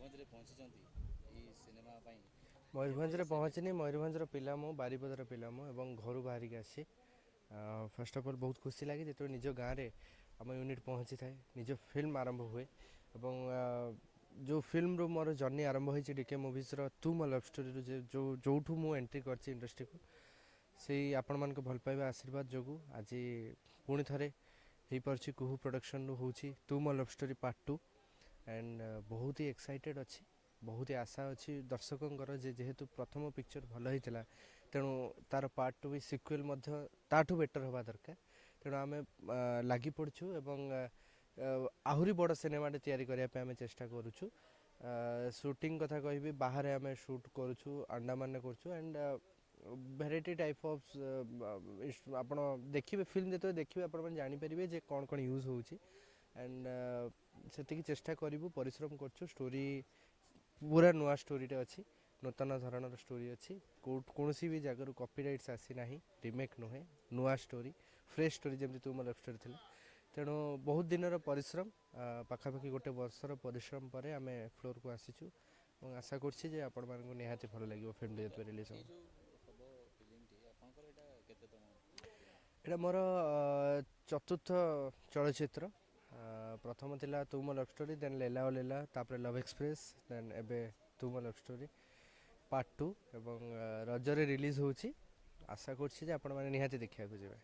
ମୟୂରଭଞ୍ଜରେ ପହଞ୍ଚିଛନ୍ତି ଏଇ ସିନେମା ପାଇଁ କେବେ ମୟୂରଭଞ୍ଜରେ ସେ ପହଞ୍ଚିନି ମୟୂରଭଞ୍ଜର ପିଲା ମୁଁ ବାରିପଦାର ପିଲା ମୁଁ ଏବଂ ଘରୁ ବାହାରିକି ଆସିଛି। ଫାର୍ଷ୍ଟ ଅଫ୍ ଅଲ୍ ବହୁତ ଖୁସି ଲାଗେ ଯେତେବେଳେ ନିଜ ଗାଁରେ ଆମ ୟୁନିଟ୍ ପହଞ୍ଚିଥାଏ, ନିଜ ଫିଲ୍ମ ଆରମ୍ଭ ହୁଏ ଏବଂ ଯେଉଁ ଫିଲ୍ମରୁ ମୋର ଜର୍ଣ୍ଣି ଆରମ୍ଭ ହୋଇଛି ଡିକେ ମୁଭିଜ୍ର ତୁ ମୋ ଲଭ୍ ଷ୍ଟୋରିରୁ ଯେଉଁଠୁ ମୁଁ ଏଣ୍ଟ୍ରି କରିଛି ଇଣ୍ଡଷ୍ଟ୍ରିକୁ, ସେଇ ଆପଣମାନଙ୍କ ଭଲ ପାଇବା ଆଶୀର୍ବାଦ ଯୋଗୁଁ ଆଜି ପୁଣି ଥରେ ହେଇପାରୁଛି କୁହୁ ପ୍ରଡକ୍ସନରୁ ହେଉଛି ତୁ ମୋ ଲଭ୍ ଷ୍ଟୋରି ପାର୍ଟ 2 ଆଣ୍ଡ ବହୁତ ହି ଏକ୍ସାଇଟେଡ୍ ଅଛି, ବହୁତ ହି ଆଶା ଅଛି ଦର୍ଶକଙ୍କର ଯେହେତୁ ପ୍ରଥମ ପିକ୍ଚର ଭଲ ହେଇଥିଲା ତେଣୁ ତାର ପାର୍ଟ 2 ବି ସିକ୍ୱେଲ୍ ମଧ୍ୟ ତାଠୁ ବେଟର୍ ହେବା ଦରକାର। ତେଣୁ ଆମେ ଲାଗି ପଡ଼ିଛୁ ଏବଂ ଆହୁରି ବଡ଼ ସିନେମାଟେ ତିଆରି କରିବା ପାଇଁ ଆମେ ଚେଷ୍ଟା କରୁଛୁ। ସୁଟିଂ କଥା କହିବି ବାହାରେ ଆମେ ସୁଟ୍ କରୁଛୁ, ଆଣ୍ଡାମାନରେ କରୁଛୁ ଆଣ୍ଡ ଭେରାଇଟି ଟାଇପ୍ ଅଫ୍ ଆପଣ ଦେଖିବେ ଫିଲ୍ମ ଯେତେବେଳେ ଦେଖିବେ ଆପଣମାନେ ଜାଣିପାରିବେ ଯେ କ'ଣ କ'ଣ ୟୁଜ୍ ହେଉଛି ଆଣ୍ଡ ସେତିକି ଚେଷ୍ଟା କରିବୁ, ପରିଶ୍ରମ କରୁଛୁ। ଷ୍ଟୋରି ପୁରା ନୂଆ ଷ୍ଟୋରିଟେ ଅଛି, ନୂତନ ଧରଣର ଷ୍ଟୋରି ଅଛି, କୌଣସି ବି ଜାଗାରୁ କପିରାଇଟ୍ସ ଆସିନାହିଁ, ରିମେକ୍ ନୁହେଁ, ନୂଆ ଷ୍ଟୋରି, ଫ୍ରେଶ୍ ଷ୍ଟୋରି ଯେମିତି ତୁ ମୋ ଲଭ୍ ଷ୍ଟୋରି ଥିଲା। ତେଣୁ ବହୁତ ଦିନର ପରିଶ୍ରମ, ପାଖାପାଖି ଗୋଟେ ବର୍ଷର ପରିଶ୍ରମ ପରେ ଆମେ ଫ୍ଲୋରକୁ ଆସିଛୁ ଏବଂ ଆଶା କରୁଛି ଯେ ଆପଣମାନଙ୍କୁ ନିହାତି ଭଲ ଲାଗିବ ଫିଲ୍ମଟି ଯେତେବେଳେ ରିଲିଜ୍ ହେବ। ଏଇ ଯେଉଁ ହବ ଫିଲ୍ମଟି ଆପଣଙ୍କର ଏଇଟା କେତେତମ ଫିଲ୍ମ? ଏଇଟା ମୋର ଚତୁର୍ଥ ଚଳଚ୍ଚିତ୍ର। ପ୍ରଥମ ଥିଲା ତୁ ମୋ ଲଭ୍ ଷ୍ଟୋରି, ଦେନ୍ ଲୈଲା ଓ ଲୈଲା, ତାପରେ ଲଭ୍ ଏକ୍ସପ୍ରେସ୍, ଦେନ୍ ଏବେ ତୁ ମୋ ଲଭ୍ ଷ୍ଟୋରି ପାର୍ଟ 2 ଏବଂ ରଜରେ ରିଲିଜ୍ ହେଉଛି। ଆଶା କରୁଛି ଯେ ଆପଣମାନେ ନିହାତି ଦେଖିବାକୁ ଯିବେ।